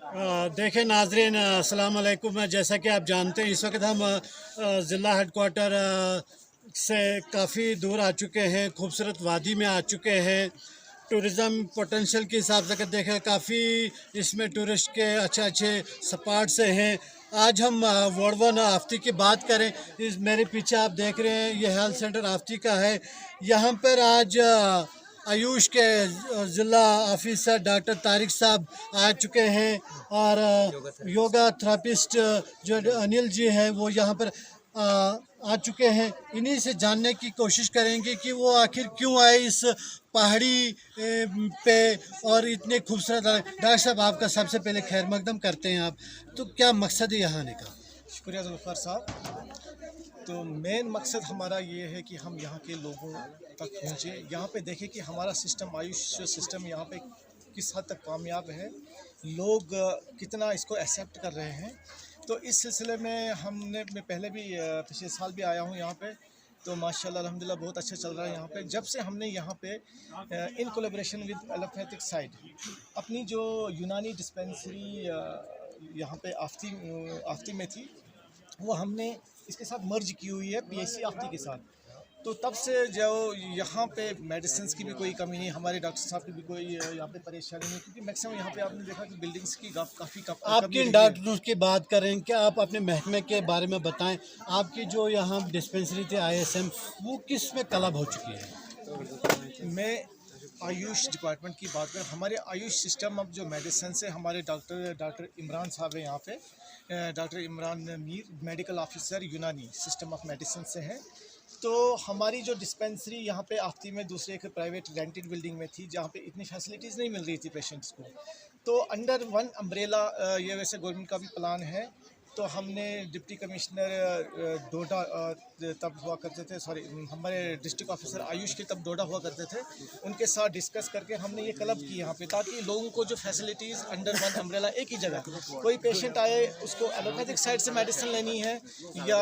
देखें नाजरीन, अस्सलाम वालेकुम। जैसा कि आप जानते हैं, इस वक्त हम ज़िला हेडकोार्टर से काफ़ी दूर आ चुके हैं, खूबसूरत वादी में आ चुके हैं। टूरिज़म पोटेंशियल के हिसाब से अगर देखें, काफ़ी इसमें टूरिस्ट के अच्छे अच्छे स्पॉट से हैं। आज हम वार्ड 1 आफ़ती की बात करें। इस मेरे पीछे आप देख रहे हैं, ये हेल्थ सेंटर आफ़ती का है। यहाँ पर आज आयुष के ज़िला ऑफिसर डॉक्टर तारिक साहब आ चुके हैं और योगा थेरेपिस्ट जो अनिल जी हैं वो यहाँ पर आ चुके हैं। इन्हीं से जानने की कोशिश करेंगे कि वो आखिर क्यों आए इस पहाड़ी पे और इतने खूबसूरत। डॉक्टर साहब, आपका सबसे पहले खैर मकदम करते हैं आप, तो क्या मकसद है यहाँ आने का? शुक्रिया जुल्फ़र साहब। तो मेन मकसद हमारा ये है कि हम यहाँ के लोगों तक पहुँचे, यहाँ पे देखें कि हमारा सिस्टम, आयुष सिस्टम यहाँ पे किस हद तक कामयाब है, लोग कितना इसको एक्सेप्ट कर रहे हैं। तो इस सिलसिले में मैं पहले भी पिछले साल भी आया हूँ यहाँ पे। तो माशाल्लाह अल्हम्दुलिल्लाह बहुत अच्छा चल रहा है यहाँ पे। जब से हमने यहाँ पे in collaboration with allopathic side अपनी जो यूनानी डिस्पेंसरी यहाँ पे आफ़ती में थी, वो हमने इसके साथ मर्ज की हुई है पीएचसी आफ़ती के साथ। तो तब से जो यहाँ पे मेडिसिन की भी कोई कमी नहीं, हमारे डॉक्टर साहब की भी कोई यहाँ पे परेशानी नहीं, क्योंकि मैक्सिमम यहाँ पे आपने देखा कि बिल्डिंग्स की काफ़ी आप किन डॉक्टरों की बात करें, क्या आप अपने महकमे के बारे में बताएं? आपकी जो यहाँ डिस्पेंसरी थी ISM, वो किस में क्लब हो चुकी है? मैं आयुष डिपार्टमेंट की बात करें, हमारे आयुष सिस्टम अब जो मेडिसिन से हमारे डॉक्टर इमरान साहब हैं यहाँ पे, doctor Imran Mir medical officer यूनानी सिस्टम ऑफ मेडिसिन से हैं। तो हमारी जो डिस्पेंसरी यहाँ पे आफ़ती में दूसरे एक प्राइवेट रेंटेड बिल्डिंग में थी, जहाँ पे इतनी फैसिलिटीज़ नहीं मिल रही थी पेशेंट्स को। तो अंडर वन अम्ब्रेला ये वैसे गवर्नमेंट का भी प्लान है। तो हमने डिप्टी कमिश्नर डोडा तब हुआ करते थे, सॉरी हमारे डिस्ट्रिक्ट ऑफिसर आयुष के तब डोडा हुआ करते थे, उनके साथ डिस्कस करके हमने ये क्लब की यहाँ पे, ताकि लोगों को जो फैसिलिटीज़ अंडर वन अम्ब्रेला एक ही जगह, कोई पेशेंट आए उसको एलोपैथिक साइड से मेडिसिन लेनी है या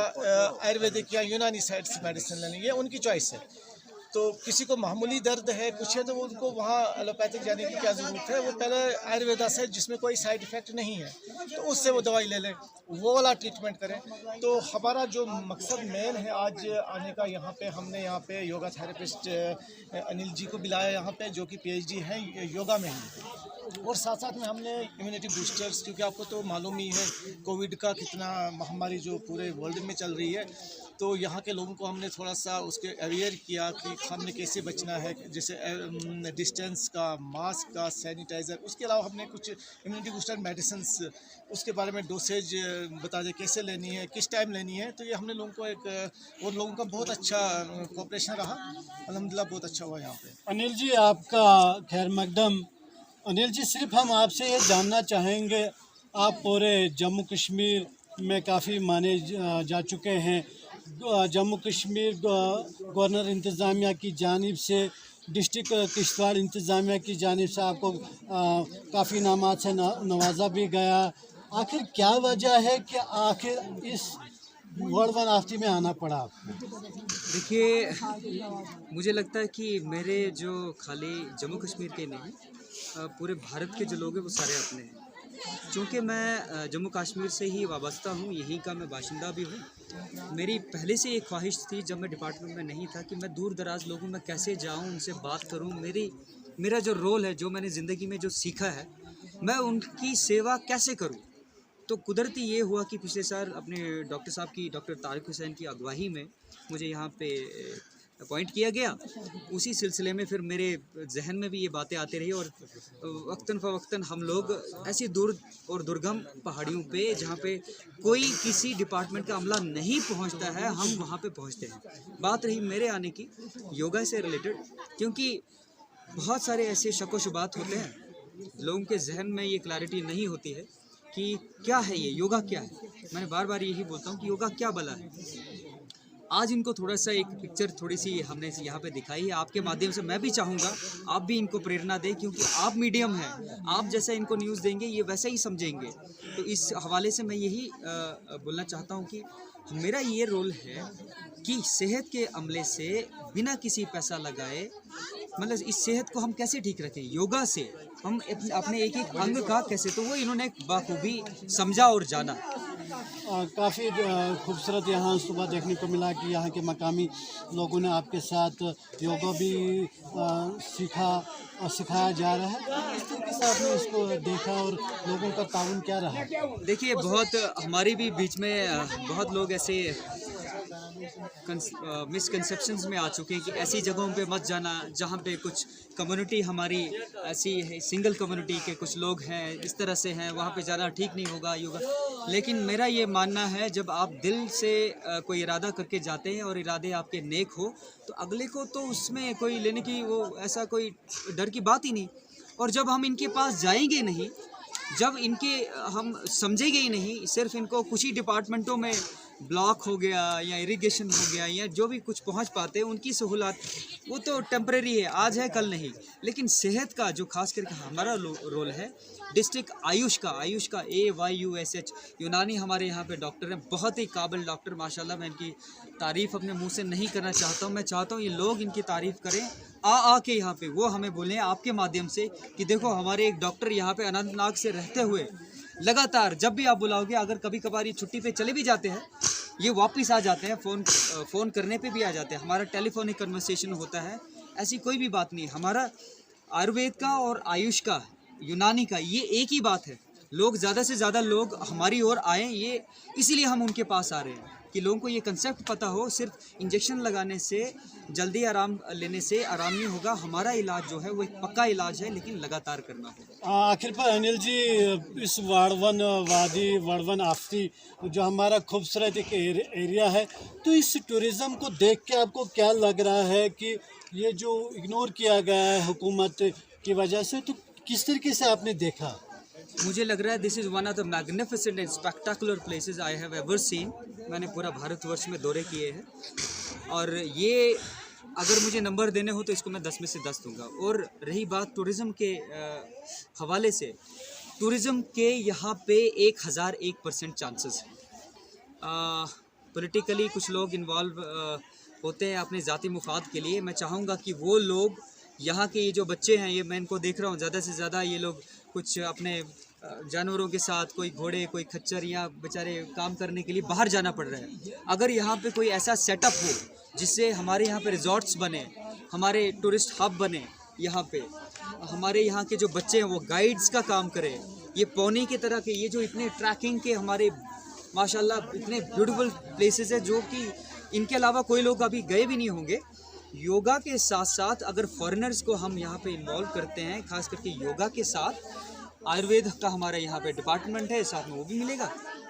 आयुर्वेदिक या यूनानी साइड से मेडिसिन लेनी है, ये उनकी चॉइस है। तो किसी को मामूली दर्द है कुछ है तो वो उनको वहाँ एलोपैथिक जाने की क्या ज़रूरत है, वो पहले आयुर्वेदा से जिसमें कोई साइड इफ़ेक्ट नहीं है तो उससे वो दवाई ले लें, वो वाला ट्रीटमेंट करें। तो हमारा जो मकसद मेन है आज आने का, यहाँ पे हमने यहाँ पे योगा थेरेपिस्ट अनिल जी को बुलाया यहाँ पे, जो कि PhD हैं योगा में ही, और साथ साथ में हमने इम्यूनिटी बूस्टर्स, क्योंकि आपको तो मालूम ही है कोविड का कितना महामारी जो पूरे वर्ल्ड में चल रही है। तो यहाँ के लोगों को हमने थोड़ा सा उसके अवेयर किया कि हमने कैसे बचना है, जैसे डिस्टेंस का, मास्क का, सैनिटाइज़र। उसके अलावा हमने कुछ इम्यूनिटी बूस्टर मेडिसिन्स उसके बारे में डोसेज बता दें कैसे लेनी है, किस टाइम लेनी है। तो ये हमने लोगों को एक, और लोगों का बहुत अच्छा कोऑपरेशन रहा, अल्हम्दुलिल्लाह बहुत अच्छा हुआ यहाँ पे। अनिल जी, आपका खैर मकदम। अनिल जी, सिर्फ हम आपसे ये जानना चाहेंगे, आप पूरे जम्मू कश्मीर में काफ़ी माने जा चुके हैं। जम्मू कश्मीर गवर्नर इंतज़ामिया की जानिब से, डिस्ट्रिक्ट किश्तवाड़ इंतज़ामिया की जानिब से आपको काफ़ी इनामात से नवाजा भी गया। आखिर क्या वजह है कि आखिर इस वर्ल्ड 1 आफ़ती में आना पड़ा आपको? देखिए, मुझे लगता है कि मेरे जो खाली जम्मू कश्मीर के नहीं, पूरे भारत के जो लोग हैं वो सारे अपने हैं। क्योंकि मैं जम्मू कश्मीर से ही वाबस्ता हूँ, यहीं का मैं बाशिंदा भी हूँ। मेरी पहले से एक ख्वाहिश थी जब मैं डिपार्टमेंट में नहीं था कि मैं दूर दराज लोगों में कैसे जाऊँ, उनसे बात करूँ। मेरा जो रोल है, जो मैंने ज़िंदगी में जो सीखा है, मैं उनकी सेवा कैसे करूँ। तो कुदरती ये हुआ कि पिछले साल अपने डॉक्टर तारिक हुसैन की अगवाई में मुझे यहाँ पे अपॉइंट किया गया। उसी सिलसिले में फिर मेरे जहन में भी ये बातें आती रही, और वक्तन फ़वक्तन हम लोग ऐसी दूर और दुर्गम पहाड़ियों पे, जहाँ पे कोई किसी डिपार्टमेंट का अमला नहीं पहुँचता है, हम वहाँ पे पहुँचते हैं। बात रही मेरे आने की योगा से रिलेटेड, क्योंकि बहुत सारे ऐसे शक व शुबात होते हैं, लोगों के जहन में ये क्लैरिटी नहीं होती है कि क्या है ये योगा, क्या है। मैंने बार बार यही बोलता हूँ कि योगा क्या भला है। आज इनको थोड़ा सा एक पिक्चर थोड़ी सी हमने यहाँ पे दिखाई है, आपके माध्यम से मैं भी चाहूँगा आप भी इनको प्रेरणा दें, क्योंकि आप मीडियम हैं, आप जैसा इनको न्यूज़ देंगे ये वैसा ही समझेंगे। तो इस हवाले से मैं यही बोलना चाहता हूँ कि मेरा ये रोल है कि सेहत के अमले से बिना किसी पैसा लगाए मतलब इस सेहत को हम कैसे ठीक रखें, योगा से हम अपने एक एक अंग का कैसे, तो वो इन्होंने बाखूबी समझा और जाना। काफ़ी खूबसूरत यहाँ सुबह देखने को मिला कि यहाँ के मकामी लोगों ने आपके साथ योगा भी सीखा और सिखाया जा रहा है। इस तरीके से आपने इसको देखा और लोगों का ताउन क्या रहा? देखिए, बहुत हमारे भी बीच में बहुत लोग ऐसे मिसकंसेप्शंस में आ चुके हैं कि ऐसी जगहों पे मत जाना जहाँ पे कुछ कम्युनिटी हमारी ऐसी है, सिंगल कम्युनिटी के कुछ लोग हैं, इस तरह से हैं, वहाँ पे जाना ठीक नहीं होगा योगा। लेकिन मेरा ये मानना है, जब आप दिल से कोई इरादा करके जाते हैं और इरादे आपके नेक हो, तो अगले को तो उसमें कोई लेने की वो ऐसा कोई डर की बात ही नहीं। और जब हम इनके पास जाएंगे नहीं, जब इनके हम समझेंगे ही नहीं, सिर्फ इनको कुछ ही डिपार्टमेंटों में ब्लॉक हो गया या इरिगेशन हो गया या जो भी कुछ पहुंच पाते हैं उनकी सहूलत, वो तो टेम्परेरी है, आज है कल नहीं। लेकिन सेहत का जो खास करके हमारा रोल है, डिस्ट्रिक्ट आयुष का AYUSH यूनानी हमारे यहाँ पे डॉक्टर हैं, बहुत ही काबिल डॉक्टर माशाल्लाह। मैं इनकी तारीफ़ अपने मुंह से नहीं करना चाहता हूँ, मैं चाहता हूँ ये लोग इनकी तारीफ़ करें के यहाँ पे, वो हमें बोलें आपके माध्यम से कि देखो हमारे एक डॉक्टर यहाँ पे अनंतनाग से रहते हुए लगातार जब भी आप बुलाओगे, अगर कभी कभार ये छुट्टी पे चले भी जाते हैं, ये वापस आ जाते हैं, फ़ोन करने पे भी आ जाते हैं, हमारा टेलीफोनिक कन्वर्सेशन होता है, ऐसी कोई भी बात नहीं। हमारा आयुर्वेद का और आयुष का, यूनानी का, ये एक ही बात है। लोग ज़्यादा से ज़्यादा लोग हमारी ओर आएँ, ये इसीलिए हम उनके पास आ रहे हैं कि लोगों को ये कंसेप्ट पता हो, सिर्फ इंजेक्शन लगाने से, जल्दी आराम लेने से आराम नहीं होगा। हमारा इलाज जो है वो एक पक्का इलाज है, लेकिन लगातार करना होगा। आखिर पर अनिल जी, इस वाड़वन वादी, वाड़वन आफ्ती जो हमारा खूबसूरत एक एरिया है, तो इस टूरिज़्म को देख के आपको क्या लग रहा है कि ये जो इग्नोर किया गया है हुकूमत की वजह से, तो किस तरीके से आपने देखा? मुझे लग रहा है this is one of the magnificent and spectacular places I have ever seen. मैंने पूरा भारतवर्ष में दौरे किए हैं, और ये अगर मुझे नंबर देने हो तो इसको मैं 10 में से 10 दूंगा। और रही बात टूरिज़्म के हवाले से, टूरिज़्म के यहाँ पे 1001% चांसेस हैं। पॉलिटिकली कुछ लोग इन्वॉल्व होते हैं अपने ज़ाती मुफाद के लिए। मैं चाहूँगा कि वो लोग, यहाँ के ये जो बच्चे हैं, ये मैं इनको देख रहा हूँ, ज़्यादा से ज़्यादा ये लोग कुछ अपने जानवरों के साथ, कोई घोड़े, कोई खच्चर, या बेचारे काम करने के लिए बाहर जाना पड़ रहा है। अगर यहाँ पे कोई ऐसा सेटअप हो जिससे हमारे यहाँ पे रिजॉर्ट्स बने, हमारे टूरिस्ट हब बने, यहाँ पे हमारे यहाँ के जो बच्चे हैं वो गाइड्स का काम करें, ये पौनी की तरह के, ये जो इतने ट्रैकिंग के हमारे माशाल्लाह इतने ब्यूटीफुल प्लेसेस है, जो कि इनके अलावा कोई लोग अभी गए भी नहीं होंगे। योगा के साथ साथ अगर फॉरेनर्स को हम यहाँ पे इन्वॉल्व करते हैं, खास करके योगा के साथ, आयुर्वेद का हमारा यहाँ पे डिपार्टमेंट है, साथ में वो भी मिलेगा।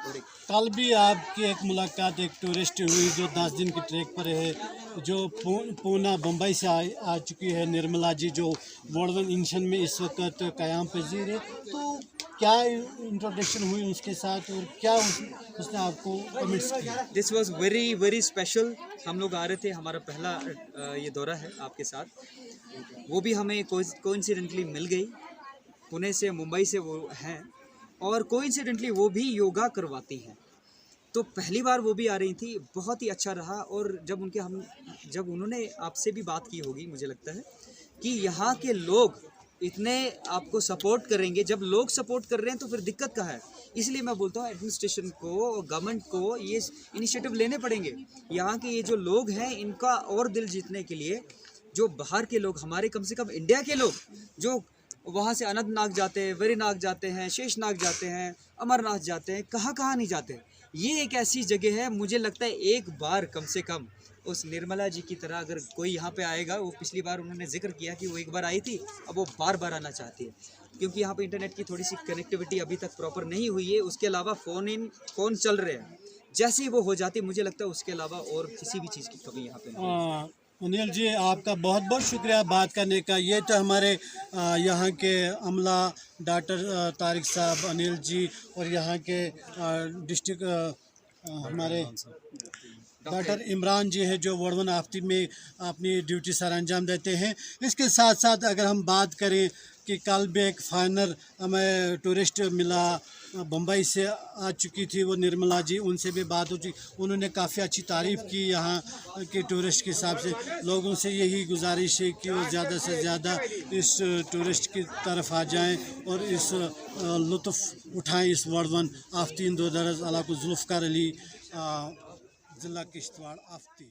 और कल भी आपकी एक मुलाकात एक टूरिस्ट हुई जो 10 दिन की ट्रैक पर है, जो पूना बम्बई से आ चुकी है, निर्मला जी, जो वाड़वन इंशन में इस वक्त क़याम पजीर है। तो क्या इंट्रोडक्शन हुई उसके साथ और क्या उसने आपको कमेंट्स किया? This was very very special. हम लोग आ रहे थे, हमारा पहला ये दौरा है आपके साथ, वो भी हमें कोइंसिडेंटली मिल गई। पुणे से, मुंबई से वो हैं, और कोइंसिडेंटली वो भी योगा करवाती हैं। तो पहली बार वो भी आ रही थी, बहुत ही अच्छा रहा। और जब उन्होंने आपसे भी बात की होगी, मुझे लगता है कि यहाँ के लोग इतने आपको सपोर्ट करेंगे। जब लोग सपोर्ट कर रहे हैं तो फिर दिक्कत कहाँ है? इसलिए मैं बोलता हूँ एडमिनिस्ट्रेशन को और गवर्नमेंट को ये इनिशिएटिव लेने पड़ेंगे। यहाँ के ये जो लोग हैं, इनका और दिल जीतने के लिए, जो बाहर के लोग, हमारे कम से कम इंडिया के लोग जो वहाँ से अनंतनाग जाते हैं, वेरीनाग जाते हैं, शेषनाग जाते हैं, अमरनाथ जाते हैं, कहाँ कहाँ नहीं जाते। ये एक ऐसी जगह है, मुझे लगता है एक बार कम से कम उस निर्मला जी की तरह अगर कोई यहाँ पे आएगा, वो पिछली बार उन्होंने जिक्र किया कि वो एक बार आई थी, अब वो बार बार आना चाहती है, क्योंकि यहाँ पे इंटरनेट की थोड़ी सी कनेक्टिविटी अभी तक प्रॉपर नहीं हुई है। उसके अलावा फ़ोन चल रहे हैं, जैसे ही वो हो जाती है, मुझे लगता है उसके अलावा और किसी भी चीज़ की कमी यहाँ पे नहीं। अनिल जी, आपका बहुत बहुत शुक्रिया बात करने का। ये तो हमारे यहाँ के अमला डॉक्टर तारिक साहब, अनिल जी, और यहाँ के डिस्ट्रिक्ट हमारे डॉक्टर इमरान जी हैं, जो वाड़वन आफ्ती में अपनी ड्यूटी सर अंजाम देते हैं। इसके साथ साथ अगर हम बात करें कि कल भी एक फाइनर हमें टूरिस्ट मिला, बम्बई से आ चुकी थी वो निर्मला जी, उनसे भी बात हो चुकी। उन्होंने काफ़ी अच्छी तारीफ़ की यहाँ के टूरिस्ट के हिसाब से। लोगों से यही गुजारिश है कि वो ज़्यादा से ज़्यादा इस टूरिस्ट की तरफ आ जाएं और इस लुत्फ़ उठाएं इस वर्ड आफ्तीन दो दरज अलाको जुल्फ़कार अली ज़िला किश्तवाड़ आफ्ती।